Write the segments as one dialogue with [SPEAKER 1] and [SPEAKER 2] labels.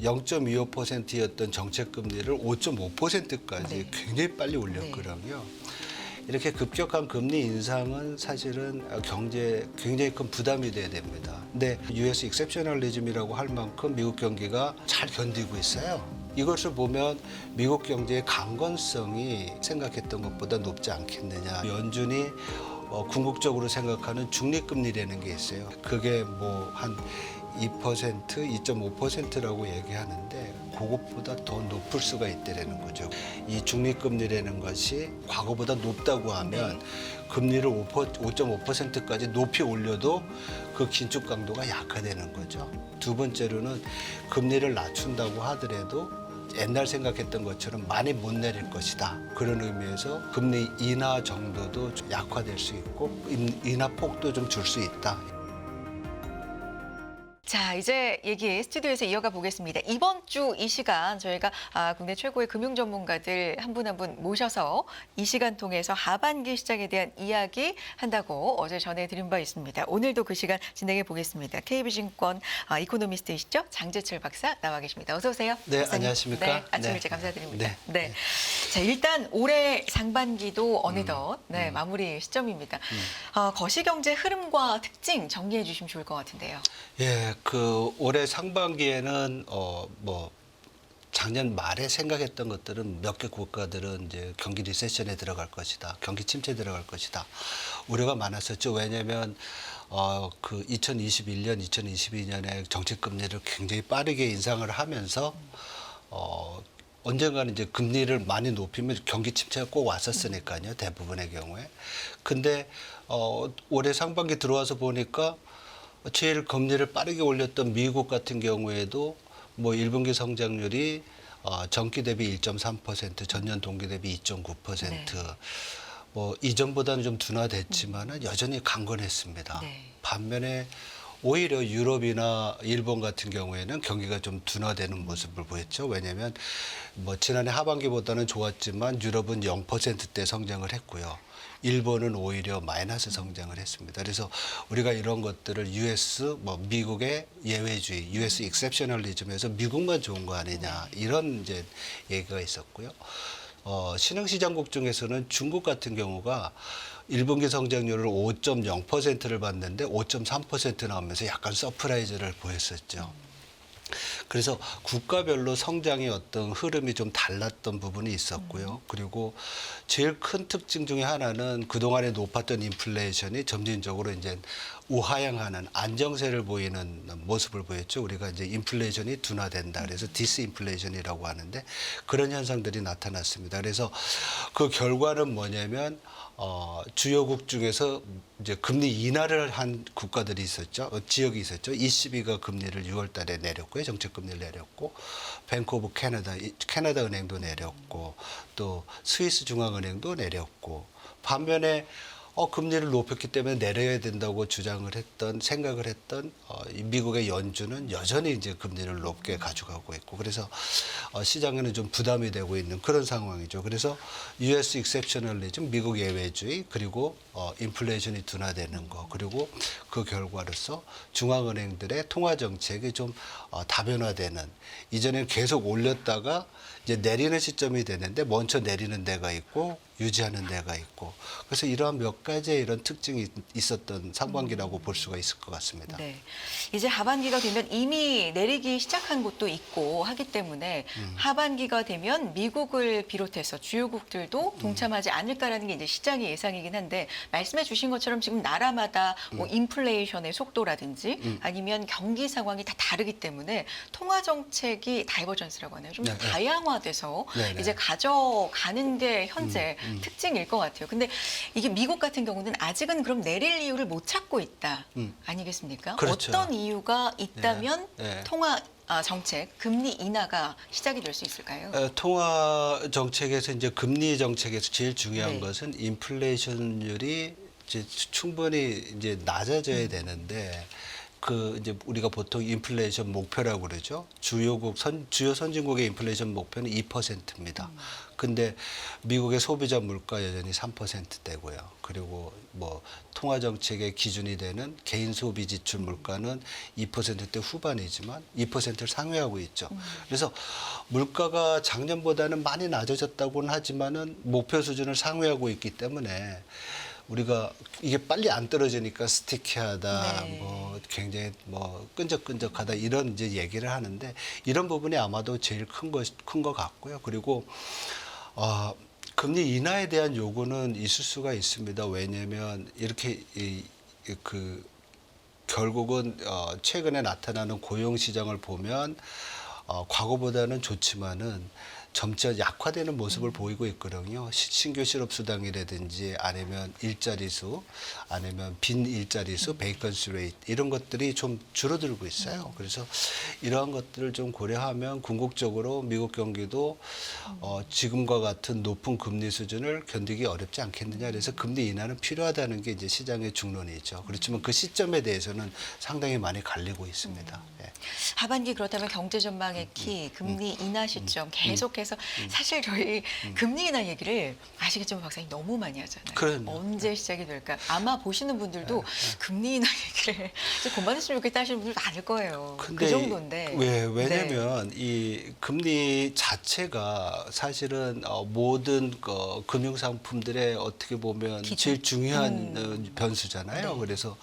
[SPEAKER 1] 0.25%였던 정책 금리를 5.5%까지
[SPEAKER 2] 네.
[SPEAKER 1] 굉장히 빨리 올렸거든요. 이렇게 급격한 금리 인상은 사실은 경제에 굉장히 큰 부담이 돼야 됩니다. 근데 US 익셉셔널리즘이라고 할 만큼 미국 경기가 잘 견디고 있어요. 이것을 보면 미국 경제의 강건성이 생각했던 것보다 높지 않겠느냐. 연준이 궁극적으로 생각하는 중립금리라는 게 있어요. 그게 뭐 한 2%, 2.5%라고 얘기하는데 그것보다 더 높을 수가 있다는 거죠. 이 중립금리라는 것이 과거보다 높다고 하면 금리를 5.5%까지 높이 올려도 그 긴축 강도가 약화되는 거죠. 두 번째로는 금리를 낮춘다고 하더라도 옛날 생각했던 것처럼 많이 못 내릴 것이다. 그런 의미에서 금리 인하 정도도 좀 약화될 수 있고 인하 폭도 좀 줄 수 있다.
[SPEAKER 2] 자, 이제 얘기 스튜디오에서 이어가 보겠습니다. 이번 주 이 시간 저희가 국내 최고의 금융 전문가들 한 분 한 분 모셔서 이 시간 통해서 하반기 시장에 대한 이야기 한다고 어제 전해드린 바 있습니다. 오늘도 그 시간 진행해 보겠습니다. KB증권 이코노미스트이시죠? 장재철 박사 나와 계십니다. 어서 오세요.
[SPEAKER 1] 네,
[SPEAKER 2] 박사님.
[SPEAKER 1] 안녕하십니까?
[SPEAKER 2] 네, 아침
[SPEAKER 1] 네.
[SPEAKER 2] 일찍 감사드립니다.
[SPEAKER 1] 네.
[SPEAKER 2] 자, 일단 올해 상반기도 어느덧 마무리 시점입니다. 거시경제 흐름과 특징 정리해 주시면 좋을 것 같은데요.
[SPEAKER 1] 예, 그 올해 상반기에는 뭐 작년 말에 생각했던 것들은 몇 개 국가들은 이제 경기 리세션에 들어갈 것이다, 경기 침체에 들어갈 것이다 우려가 많았었죠. 왜냐하면 그 2021년, 2022년에 정책 금리를 굉장히 빠르게 인상을 하면서 언젠가는 이제 금리를 많이 높이면 경기 침체가 꼭 왔었으니까요, 대부분의 경우에. 근데 올해 상반기 들어와서 보니까 제일 금리를 빠르게 올렸던 미국 같은 경우에도 뭐 1분기 성장률이 전기 대비 1.3%, 전년 동기 대비 2.9%.
[SPEAKER 2] 네.
[SPEAKER 1] 뭐 이전보다는 좀 둔화됐지만은 여전히 강건했습니다.
[SPEAKER 2] 네.
[SPEAKER 1] 반면에 오히려 유럽이나 일본 같은 경우에는 경기가 좀 둔화되는 모습을 보였죠. 왜냐하면 뭐 지난해 하반기보다는 좋았지만 유럽은 0%대 성장을 했고요. 일본은 오히려 마이너스 성장을 했습니다. 그래서 우리가 이런 것들을 뭐 미국의 예외주의, US 익셉셔널리즘에서 미국만 좋은 거 아니냐 이런 이제 얘기가 있었고요. 신흥시장국 중에서는 중국 같은 경우가 1분기 성장률을 5.0%를 봤는데 5.3% 나오면서 약간 서프라이즈를 보였었죠. 그래서 국가별로 성장의 어떤 흐름이 좀 달랐던 부분이 있었고요. 그리고 제일 큰 특징 중에 하나는 그동안에 높았던 인플레이션이 점진적으로 이제 우하향하는 안정세를 보이는 모습을 보였죠. 우리가 이제 인플레이션이 둔화된다. 그래서 디스인플레이션이라고 하는데 그런 현상들이 나타났습니다. 그래서 그 결과는 뭐냐면 주요국 중에서 이제 금리 인하를 한 국가들이 있었죠. 지역이 있었죠. ECB가 금리를 6월 달에 내렸고요. 정책 금리를 내렸고, 뱅크 오브 캐나다 은행도 내렸고, 또 스위스 중앙은행도 내렸고, 반면에 금리를 높였기 때문에 내려야 된다고 생각을 했던 이 미국의 연준은 여전히 이제 금리를 높게 가져가고 있고, 그래서 시장에는 좀 부담이 되고 있는 그런 상황이죠. 그래서 US 익셉셔널리즘, 미국 예외주의, 그리고 인플레이션이 둔화되는 거, 그리고 그 결과로서 중앙은행들의 통화 정책이 좀 다변화되는, 이전에는 계속 올렸다가 이제 내리는 시점이 되는데 먼저 내리는 데가 있고 유지하는 데가 있고, 그래서 이러한 몇 가지의 이런 특징이 있었던 상반기라고 볼 수가 있을 것 같습니다.
[SPEAKER 2] 네. 이제 하반기가 되면 이미 내리기 시작한 곳도 있고 하기 때문에 하반기가 되면 미국을 비롯해서 주요국들도 동참하지 않을까라는 게 이제 시장의 예상이긴 한데, 말씀해 주신 것처럼 지금 나라마다 뭐 인플레이션의 속도라든지 아니면 경기 상황이 다 다르기 때문에 통화 정책이 다이버전스라고 하나요? 좀
[SPEAKER 1] 네, 네.
[SPEAKER 2] 다양화돼서
[SPEAKER 1] 네, 네.
[SPEAKER 2] 이제 가져가는 게 현재 특징일 것 같아요. 근데 이게 미국 같은 경우는 아직은 그럼 내릴 이유를 못 찾고 있다. 아니겠습니까?
[SPEAKER 1] 그렇죠.
[SPEAKER 2] 어떤 이유가 있다면
[SPEAKER 1] 네.
[SPEAKER 2] 통화 정책, 금리 인하가 시작이 될 수 있을까요?
[SPEAKER 1] 통화 정책에서 이제 금리 정책에서 제일 중요한
[SPEAKER 2] 네.
[SPEAKER 1] 것은 인플레이션율이 이제 충분히 이제 낮아져야 되는데, 그 이제 우리가 보통 인플레이션 목표라고 그러죠. 주요 선진국의 인플레이션 목표는 2%입니다. 근데 미국의 소비자 물가 여전히 3%대고요. 그리고 뭐 통화 정책의 기준이 되는 개인 소비 지출 물가는 2%대 후반이지만 2%를 상회하고 있죠. 그래서 물가가 작년보다는 많이 낮아졌다고는 하지만은 목표 수준을 상회하고 있기 때문에 우리가 이게 빨리 안 떨어지니까 스티키하다,
[SPEAKER 2] 네.
[SPEAKER 1] 뭐 굉장히 뭐 끈적끈적하다 이런 이제 얘기를 하는데 이런 부분이 아마도 제일 큰 것 같고요. 그리고 금리 인하에 대한 요구는 있을 수가 있습니다. 왜냐하면 이렇게 결국은 최근에 나타나는 고용 시장을 보면 과거보다는 좋지만은 점차 약화되는 모습을 보이고 있거든요. 신규 실업 수당이라든지 아니면 일자리 수, 아니면 빈 일자리 수, 베이컨시 레이트 이런 것들이 좀 줄어들고 있어요. 그래서 이러한 것들을 좀 고려하면 궁극적으로 미국 경기도 지금과 같은 높은 금리 수준을 견디기 어렵지 않겠느냐. 그래서 금리 인하는 필요하다는 게 이제 시장의 중론이죠. 그렇지만 그 시점에 대해서는 상당히 많이 갈리고 있습니다. 예.
[SPEAKER 2] 하반기 그렇다면 경제 전망의 키, 금리 인하 시점 계속해서 사실 저희 금리 인하 얘기를 아시겠지만 박사님 너무 많이 하잖아요.
[SPEAKER 1] 그럼요.
[SPEAKER 2] 언제 시작이 될까? 아마 보시는 분들도 금리 인하 얘기를 이제 그만했으면 좋겠다 하시는 분들 많을 거예요. 그 정도인데.
[SPEAKER 1] 왜냐면 이 금리 자체가 사실은 모든 금융 상품들의 어떻게 보면
[SPEAKER 2] 기준.
[SPEAKER 1] 제일 중요한 변수잖아요.
[SPEAKER 2] 네.
[SPEAKER 1] 그래서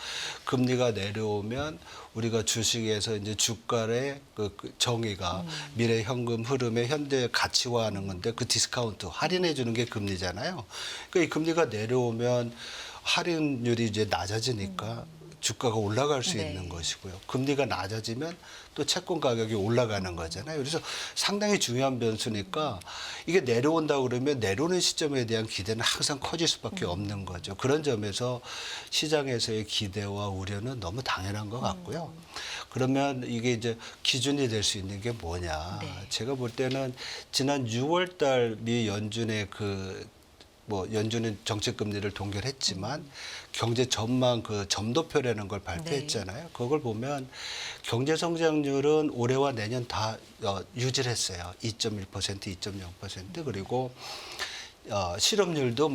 [SPEAKER 1] 금리가 내려오면 우리가 주식에서 이제 주가의 그 정의가 미래 현금 흐름의 현재 가치화하는 건데 그 디스카운트 할인해 주는 게 금리잖아요. 그러니까 이 금리가 내려오면 할인율이 이제 낮아지니까 주가가 올라갈 수
[SPEAKER 2] 네.
[SPEAKER 1] 있는 것이고요. 금리가 낮아지면 또 채권 가격이 올라가는 거잖아요. 그래서 상당히 중요한 변수니까 이게 내려온다 그러면 내려오는 시점에 대한 기대는 항상 커질 수밖에 없는 거죠. 그런 점에서 시장에서의 기대와 우려는 너무 당연한 것 같고요. 그러면 이게 이제 기준이 될 수 있는 게 뭐냐.
[SPEAKER 2] 네.
[SPEAKER 1] 제가 볼 때는 지난 6월 달 미 연준의 연준은 정책 금리를 동결했지만 경제 전망 그 점도표라는 걸 발표했잖아요. 그걸 보면 경제 성장률은 올해와 내년 다 유지를 했어요. 2.1%, 2.0% 그리고 실업률도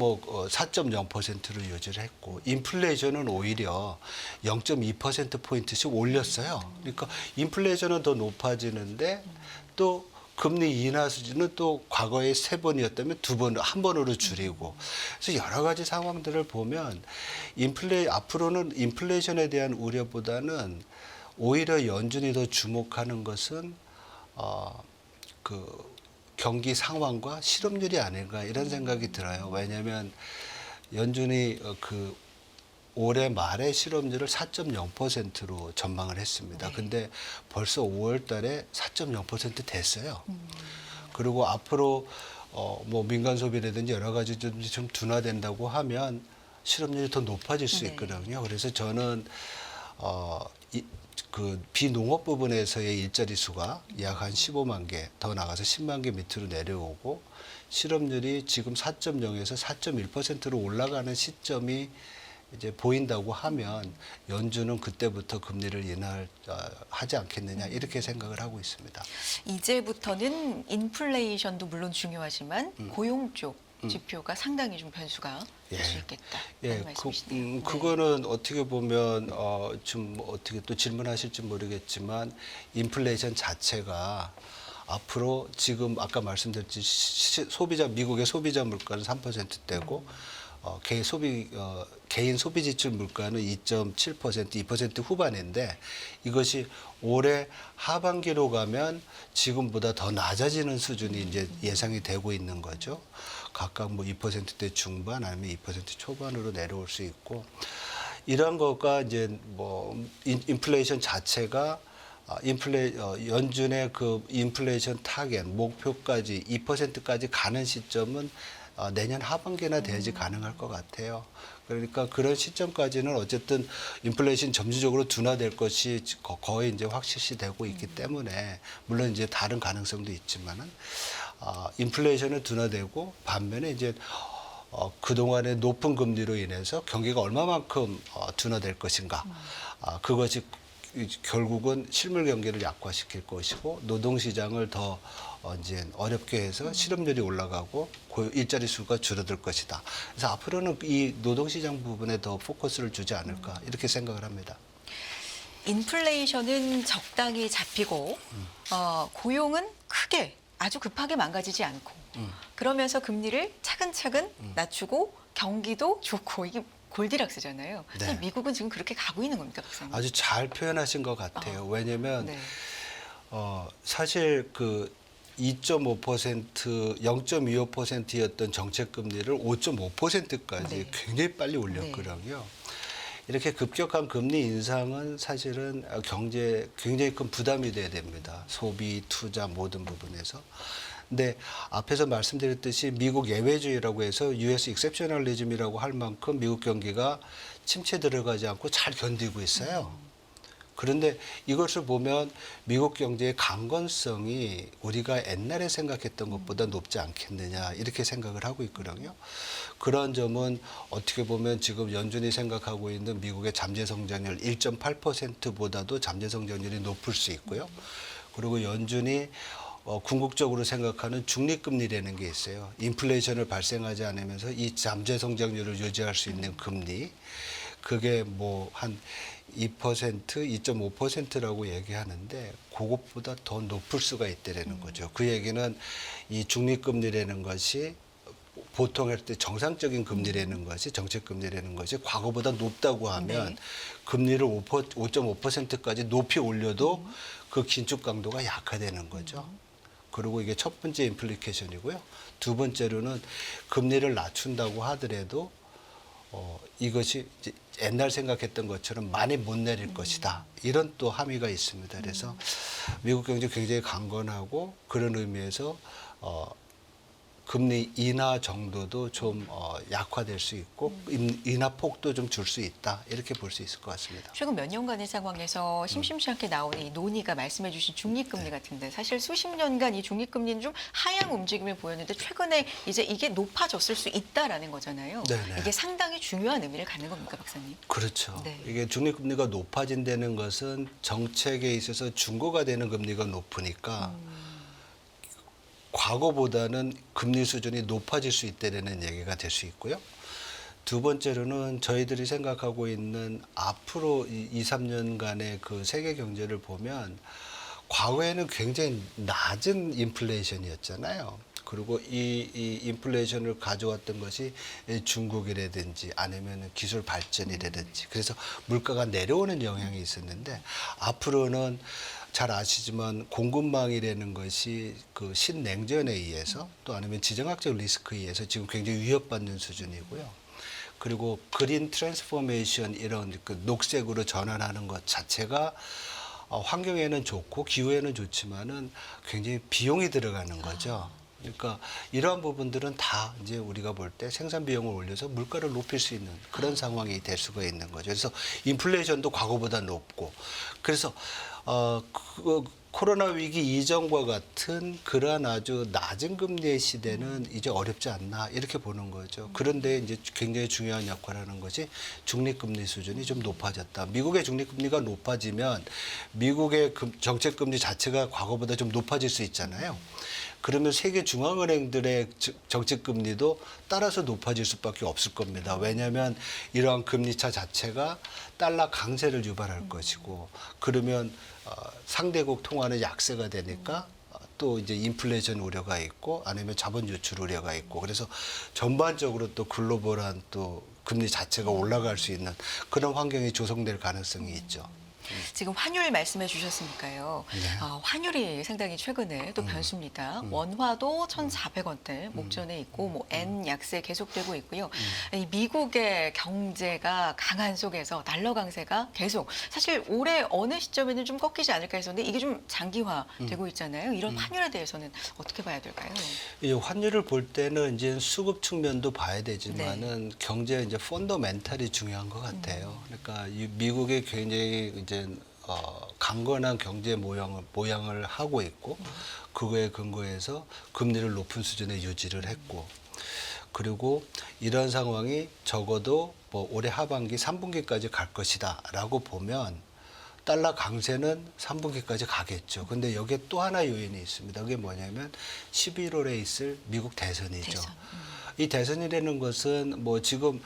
[SPEAKER 1] 4.0%로 유지를 했고 인플레이션은 오히려 0.2% 포인트씩 올렸어요. 그러니까 인플레이션은 더 높아지는데 또 금리 인하 수준은 또 과거에 3번이었다면 1 번으로 줄이고 그래서 여러 가지 상황들을 보면 앞으로는 인플레이션에 대한 우려보다는 오히려 연준이 더 주목하는 것은 그 경기 상황과 실업률이 아닌가 이런 생각이 들어요. 왜냐하면 연준이 올해 말에 실업률을 4.0%로 전망을 했습니다.
[SPEAKER 2] 네.
[SPEAKER 1] 근데 벌써 5월 달에 4.0% 됐어요. 그리고 앞으로 민간 소비라든지 여러 가지 좀 둔화된다고 하면 실업률이 더 높아질 수
[SPEAKER 2] 네.
[SPEAKER 1] 있거든요. 그래서 저는 그 비농업 부분에서의 일자리 수가 약 한 15만 개 더 나가서 10만 개 밑으로 내려오고 실업률이 지금 4.0에서 4.1%로 올라가는 시점이 이제 보인다고 하면 연준은 그때부터 금리를 인하하지 않겠느냐 이렇게 생각을 하고 있습니다.
[SPEAKER 2] 이제부터는 인플레이션도 물론 중요하지만 고용 쪽 지표가 상당히 좀 변수가 될 수 있겠다.
[SPEAKER 1] 예,
[SPEAKER 2] 말씀이시네요.
[SPEAKER 1] 그거는 어떻게 보면 좀 어떻게 또 질문하실지 모르겠지만 인플레이션 자체가 앞으로 지금 아까 말씀드렸듯이 미국의 소비자 물가는 3%대고 개인 소비 지출 물가는 2.7%, 2% 후반인데 이것이 올해 하반기로 가면 지금보다 더 낮아지는 수준이 이제 예상이 되고 있는 거죠. 각각 2%대 중반 아니면 2% 초반으로 내려올 수 있고 이런 거가 이제 인플레이션 자체가 연준의 그 인플레이션 타겟 목표까지 2%까지 가는 시점은 내년 하반기나 돼야지 가능할 것 같아요. 그러니까 그런 시점까지는 어쨌든 인플레이션 점진적으로 둔화될 것이 거의 이제 확실시되고 있기 때문에 물론 이제 다른 가능성도 있지만은 인플레이션은 둔화되고 반면에 이제 그동안의 높은 금리로 인해서 경기가 얼마만큼 둔화될 것인가 그것이 결국은 실물 경기를 약화시킬 것이고 노동시장을 더 이제 어렵게 해서 실업률이 올라가고 일자리 수가 줄어들 것이다. 그래서 앞으로는 이 노동시장 부분에 더 포커스를 주지 않을까 이렇게 생각을 합니다.
[SPEAKER 2] 인플레이션은 적당히 잡히고 고용은 크게 아주 급하게 망가지지 않고 그러면서 금리를 차근차근 낮추고 경기도 좋고 이게 골디락스잖아요.
[SPEAKER 1] 네.
[SPEAKER 2] 미국은 지금 그렇게 가고 있는 겁니까, 박사님?
[SPEAKER 1] 아주 잘 표현하신 것 같아요. 왜냐하면
[SPEAKER 2] 네.
[SPEAKER 1] 사실 그 2.5%, 0.25%였던 정책 금리를 5.5%까지
[SPEAKER 2] 네.
[SPEAKER 1] 굉장히 빨리 올렸거든요. 이렇게 급격한 금리 인상은 사실은 경제에 굉장히 큰 부담이 돼야 됩니다. 소비, 투자 모든 부분에서. 근데 앞에서 말씀드렸듯이 미국 예외주의라고 해서 US exceptionalism이라고 할 만큼 미국 경기가 침체 들어가지 않고 잘 견디고 있어요. 그런데 이것을 보면 미국 경제의 강건성이 우리가 옛날에 생각했던 것보다 높지 않겠느냐 이렇게 생각을 하고 있거든요. 그런 점은 어떻게 보면 지금 연준이 생각하고 있는 미국의 잠재 성장률 1.8%보다도 잠재 성장률이 높을 수 있고요. 그리고 연준이 궁극적으로 생각하는 중립금리라는 게 있어요. 인플레이션을 발생하지 않으면서 이 잠재 성장률을 유지할 수 있는 금리. 그게 뭐 한 2%, 2.5%라고 얘기하는데 그것보다 더 높을 수가 있다라는 거죠. 그 얘기는 이 중립금리라는 것이 보통 할 때 정상적인 금리라는 것이 정책 금리라는 것이 과거보다 높다고 하면 금리를 5.5%까지 높이 올려도 그 긴축 강도가 약화되는 거죠. 그리고 이게 첫 번째 임플리케이션이고요. 두 번째로는 금리를 낮춘다고 하더라도 이것이 이제 옛날 생각했던 것처럼 많이 못 내릴 것이다. 이런 또 함의가 있습니다. 그래서 미국 경제 굉장히 강건하고 그런 의미에서 금리 인하 정도도 좀 약화될 수 있고 인하 폭도 좀 줄 수 있다. 이렇게 볼 수 있을 것 같습니다.
[SPEAKER 2] 최근 몇 년간의 상황에서 심심치 않게 나오는 이 논의가 말씀해 주신 중립금리 같은데 사실 수십 년간 이 중립금리는 좀 하향 움직임을 보였는데 최근에 이제 이게 높아졌을 수 있다라는 거잖아요.
[SPEAKER 1] 네네.
[SPEAKER 2] 이게 상당히 중요한 의미를 갖는 겁니까, 박사님?
[SPEAKER 1] 그렇죠.
[SPEAKER 2] 네.
[SPEAKER 1] 이게 중립금리가 높아진다는 것은 정책에 있어서 중고가 되는 금리가 높으니까 과거보다는 금리 수준이 높아질 수 있다는 얘기가 될 수 있고요. 두 번째로는 저희들이 생각하고 있는 앞으로 2, 3년간의 그 세계 경제를 보면 과거에는 굉장히 낮은 인플레이션이었잖아요. 그리고 이 인플레이션을 가져왔던 것이 중국이라든지 아니면 기술 발전이라든지 그래서 물가가 내려오는 영향이 있었는데 앞으로는 잘 아시지만 공급망이라는 것이 그 신냉전에 의해서 또 아니면 지정학적 리스크에 의해서 지금 굉장히 위협받는 수준이고요. 그리고 그린 트랜스포메이션 이런 그 녹색으로 전환하는 것 자체가 환경에는 좋고 기후에는 좋지만은 굉장히 비용이 들어가는 거죠. 그러니까 이러한 부분들은 다 이제 우리가 볼 때 생산 비용을 올려서 물가를 높일 수 있는 그런 상황이 될 수가 있는 거죠. 그래서 인플레이션도 과거보다 높고 그래서 코로나 위기 이전과 같은 그러한 아주 낮은 금리의 시대는 이제 어렵지 않나 이렇게 보는 거죠. 그런데 이제 굉장히 중요한 역할을 하는 것이 중립금리 수준이 좀 높아졌다. 미국의 중립금리가 높아지면 미국의 정책금리 자체가 과거보다 좀 높아질 수 있잖아요. 그러면 세계 중앙은행들의 정책금리도 따라서 높아질 수밖에 없을 겁니다. 왜냐하면 이러한 금리차 자체가 달러 강세를 유발할 것이고 그러면 상대국 통화는 약세가 되니까 또 이제 인플레이션 우려가 있고 아니면 자본 유출 우려가 있고 그래서 전반적으로 또 글로벌한 또 금리 자체가 올라갈 수 있는 그런 환경이 조성될 가능성이 있죠.
[SPEAKER 2] 지금 환율 말씀해 주셨으니까요.
[SPEAKER 1] 네.
[SPEAKER 2] 환율이 상당히 최근에 또 변수입니다. 원화도 1,400원대 목전에 있고 뭐 엔 약세 계속되고 있고요. 이 미국의 경제가 강한 속에서 달러 강세가 계속 사실 올해 어느 시점에는 좀 꺾이지 않을까 했었는데 이게 좀 장기화되고 있잖아요. 이런 환율에 대해서는 어떻게 봐야 될까요?
[SPEAKER 1] 이 환율을 볼 때는 이제 수급 측면도 봐야 되지만은 경제 이제 펀더멘탈이 중요한 것 같아요. 그러니까 이 미국의 굉장히 이제 강건한 경제 모양을 하고 있고 그거에 근거해서 금리를 높은 수준에 유지를 했고 그리고 이런 상황이 적어도 뭐 올해 하반기 3분기까지 갈 것이다라고 보면 달러 강세는 3분기까지 가겠죠. 근데 여기에 또 하나 요인이 있습니다. 그게 뭐냐면 11월에 있을 미국 대선이죠.
[SPEAKER 2] 대선.
[SPEAKER 1] 이 대선이라는 것은 뭐 지금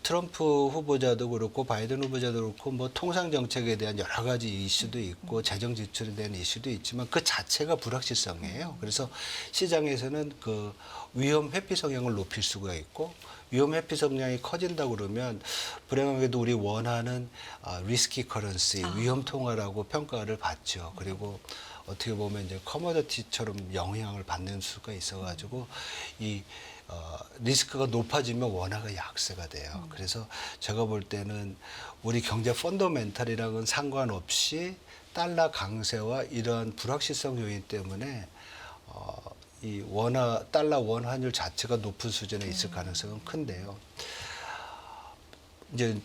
[SPEAKER 1] 트럼프 후보자도 그렇고 바이든 후보자도 그렇고 뭐 통상 정책에 대한 여러 가지 이슈도 있고 재정 지출에 대한 이슈도 있지만 그 자체가 불확실성이에요. 그래서 시장에서는 그 위험 회피 성향을 높일 수가 있고 위험 회피 성향이 커진다 그러면 불행하게도 우리 원하는 리스키 커런시 위험 통화라고 평가를 받죠. 그리고 어떻게 보면 이제 커머더티처럼 영향을 받는 수가 있어가지고 이 리스크가 높아지면 원화가 약세가 돼요. 그래서 제가 볼 때는 우리 경제 펀더멘탈이랑은 상관없이 달러 강세와 이러한 불확실성 요인 때문에 이 달러 원 환율 자체가 높은 수준에 있을 가능성은 큰데요. 이제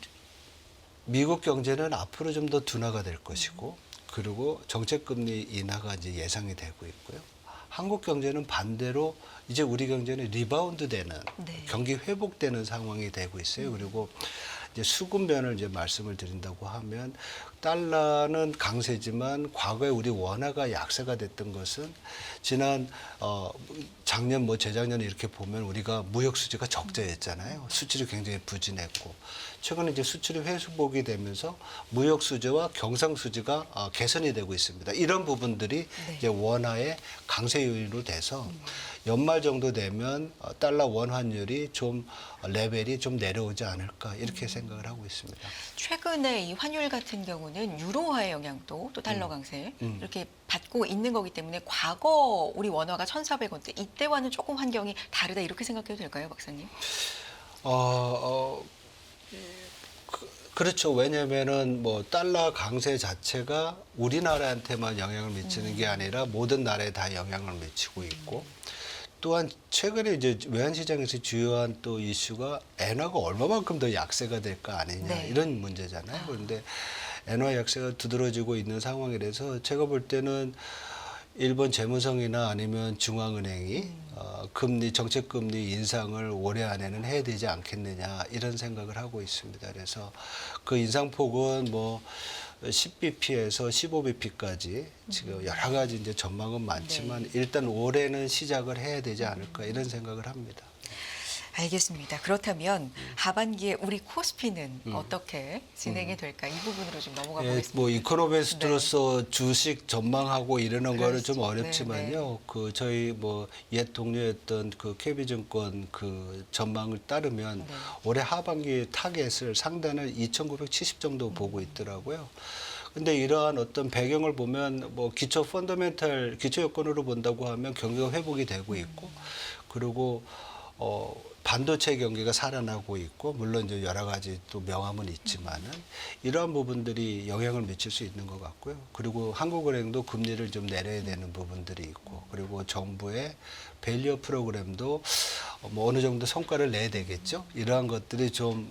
[SPEAKER 1] 미국 경제는 앞으로 좀 더 둔화가 될 것이고, 그리고 정책금리 인하가 이제 예상이 되고 있고요. 한국 경제는 반대로 이제 우리 경제는 리바운드 되는
[SPEAKER 2] 네.
[SPEAKER 1] 경기 회복되는 상황이 되고 있어요. 그리고 이제 수급면을 이제 말씀을 드린다고 하면 달러는 강세지만 과거에 우리 원화가 약세가 됐던 것은 지난 작년 뭐 재작년에 이렇게 보면 우리가 무역 수지가 적자였잖아요. 수출이 굉장히 부진했고 최근에 이제 수출이 회복이 되면서 무역 수지와 경상 수지가 개선이 되고 있습니다. 이런 부분들이
[SPEAKER 2] 네.
[SPEAKER 1] 이제 원화의 강세 요인으로 돼서 연말 정도 되면 달러 원 환율이 좀 레벨이 좀 내려오지 않을까 이렇게 생각을 하고 있습니다.
[SPEAKER 2] 최근에 이 환율 같은 경우는 유로화의 영향도 또 달러 강세 이렇게 받고 있는 거기 때문에 과거 우리 원화가 1,400원대 이때와는 조금 환경이 다르다 이렇게 생각해도 될까요, 박사님?
[SPEAKER 1] 그렇죠. 왜냐면은 뭐 달러 강세 자체가 우리나라한테만 영향을 미치는 게 아니라 모든 나라에 다 영향을 미치고 있고 또한 최근에 이제 외환시장에서 주요한 또 이슈가 엔화가 얼마만큼 더 약세가 될까 아니냐
[SPEAKER 2] 네.
[SPEAKER 1] 이런 문제잖아요. 그런데 엔화 약세가 두드러지고 있는 상황이라서 제가 볼 때는 일본 재무성이나 아니면 중앙은행이 정책 금리 인상을 올해 안에는 해야 되지 않겠느냐 이런 생각을 하고 있습니다. 그래서 그 인상폭은 뭐 10bp에서 15bp까지 지금 여러 가지 이제 전망은 많지만 일단 올해는 시작을 해야 되지 않을까 이런 생각을 합니다.
[SPEAKER 2] 알겠습니다. 그렇다면 하반기에 우리 코스피는 어떻게 진행이 될까? 이 부분으로 좀 넘어가 보겠습니다.
[SPEAKER 1] 뭐 이코노미스트로서 주식 전망하고 이러는 거는 좀
[SPEAKER 2] 그렇죠.
[SPEAKER 1] 어렵지만요. 그 저희 뭐 옛 동료였던 그 KB증권 그 전망을 따르면 올해 하반기 타겟을 상단을 2,970 정도 보고 있더라고요. 근데 이러한 어떤 배경을 보면 뭐 기초 펀더멘탈 기초 여건으로 본다고 하면 경기가 회복이 되고 있고 그리고 반도체 경기가 살아나고 있고 물론 이제 여러 가지 또 명함은 있지만은 이러한 부분들이 영향을 미칠 수 있는 것 같고요. 그리고 한국은행도 금리를 좀 내려야 되는 부분들이 있고 그리고 정부의 밸류 프로그램도 뭐 어느 정도 성과를 내야 되겠죠. 이러한 것들이 좀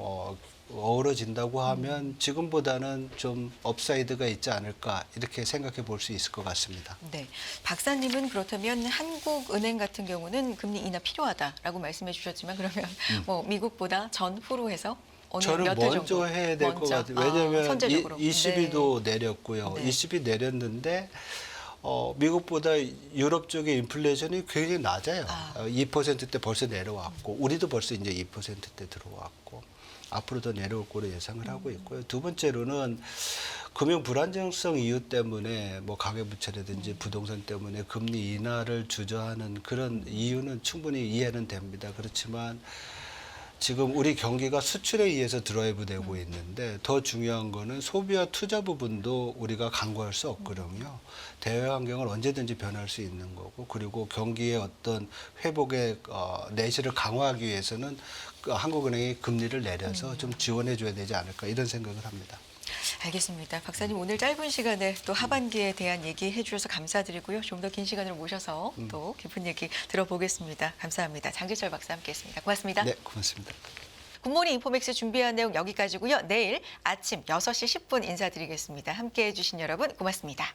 [SPEAKER 1] 어우러진다고 하면 지금보다는 좀 업사이드가 있지 않을까 이렇게 생각해 볼 수 있을 것 같습니다.
[SPEAKER 2] 네, 박사님은 그렇다면 한국은행 같은 경우는 금리 인하 필요하다라고 말씀해 주셨지만 그러면 뭐 미국보다 전후로 해서 어느
[SPEAKER 1] 저는
[SPEAKER 2] 몇 회 정도
[SPEAKER 1] 먼저 해야 될 것
[SPEAKER 2] 먼저.
[SPEAKER 1] 같아요. 왜냐하면
[SPEAKER 2] 선제적으로.
[SPEAKER 1] 22도 내렸고요.
[SPEAKER 2] 네.
[SPEAKER 1] 20이 내렸는데 미국보다 유럽 쪽의 인플레이션이 굉장히 낮아요. 2%대 벌써 내려왔고 우리도 벌써 이제 2%대 들어왔고 앞으로 더 내려올 거로 예상을 하고 있고요. 두 번째로는 금융 불안정성 이유 때문에 뭐 가계부채라든지 부동산 때문에 금리 인하를 주저하는 그런 이유는 충분히 이해는 됩니다. 그렇지만 지금 우리 경기가 수출에 의해서 드라이브 되고 있는데 더 중요한 거는 소비와 투자 부분도 우리가 간과할 수 없거든요. 대외 환경을 언제든지 변할 수 있는 거고 그리고 경기의 어떤 회복의 내실을 강화하기 위해서는 한국은행이 금리를 내려서 좀 지원해 줘야 되지 않을까 이런 생각을 합니다.
[SPEAKER 2] 알겠습니다. 박사님 오늘 짧은 시간에 또 하반기에 대한 얘기해 주셔서 감사드리고요. 좀 더 긴 시간을 모셔서 또 깊은 얘기 들어보겠습니다. 감사합니다. 장재철 박사 함께했습니다. 고맙습니다.
[SPEAKER 1] 네, 고맙습니다.
[SPEAKER 2] 굿모닝 인포맥스 준비한 내용 여기까지고요. 내일 아침 6시 10분 인사드리겠습니다. 함께해 주신 여러분 고맙습니다.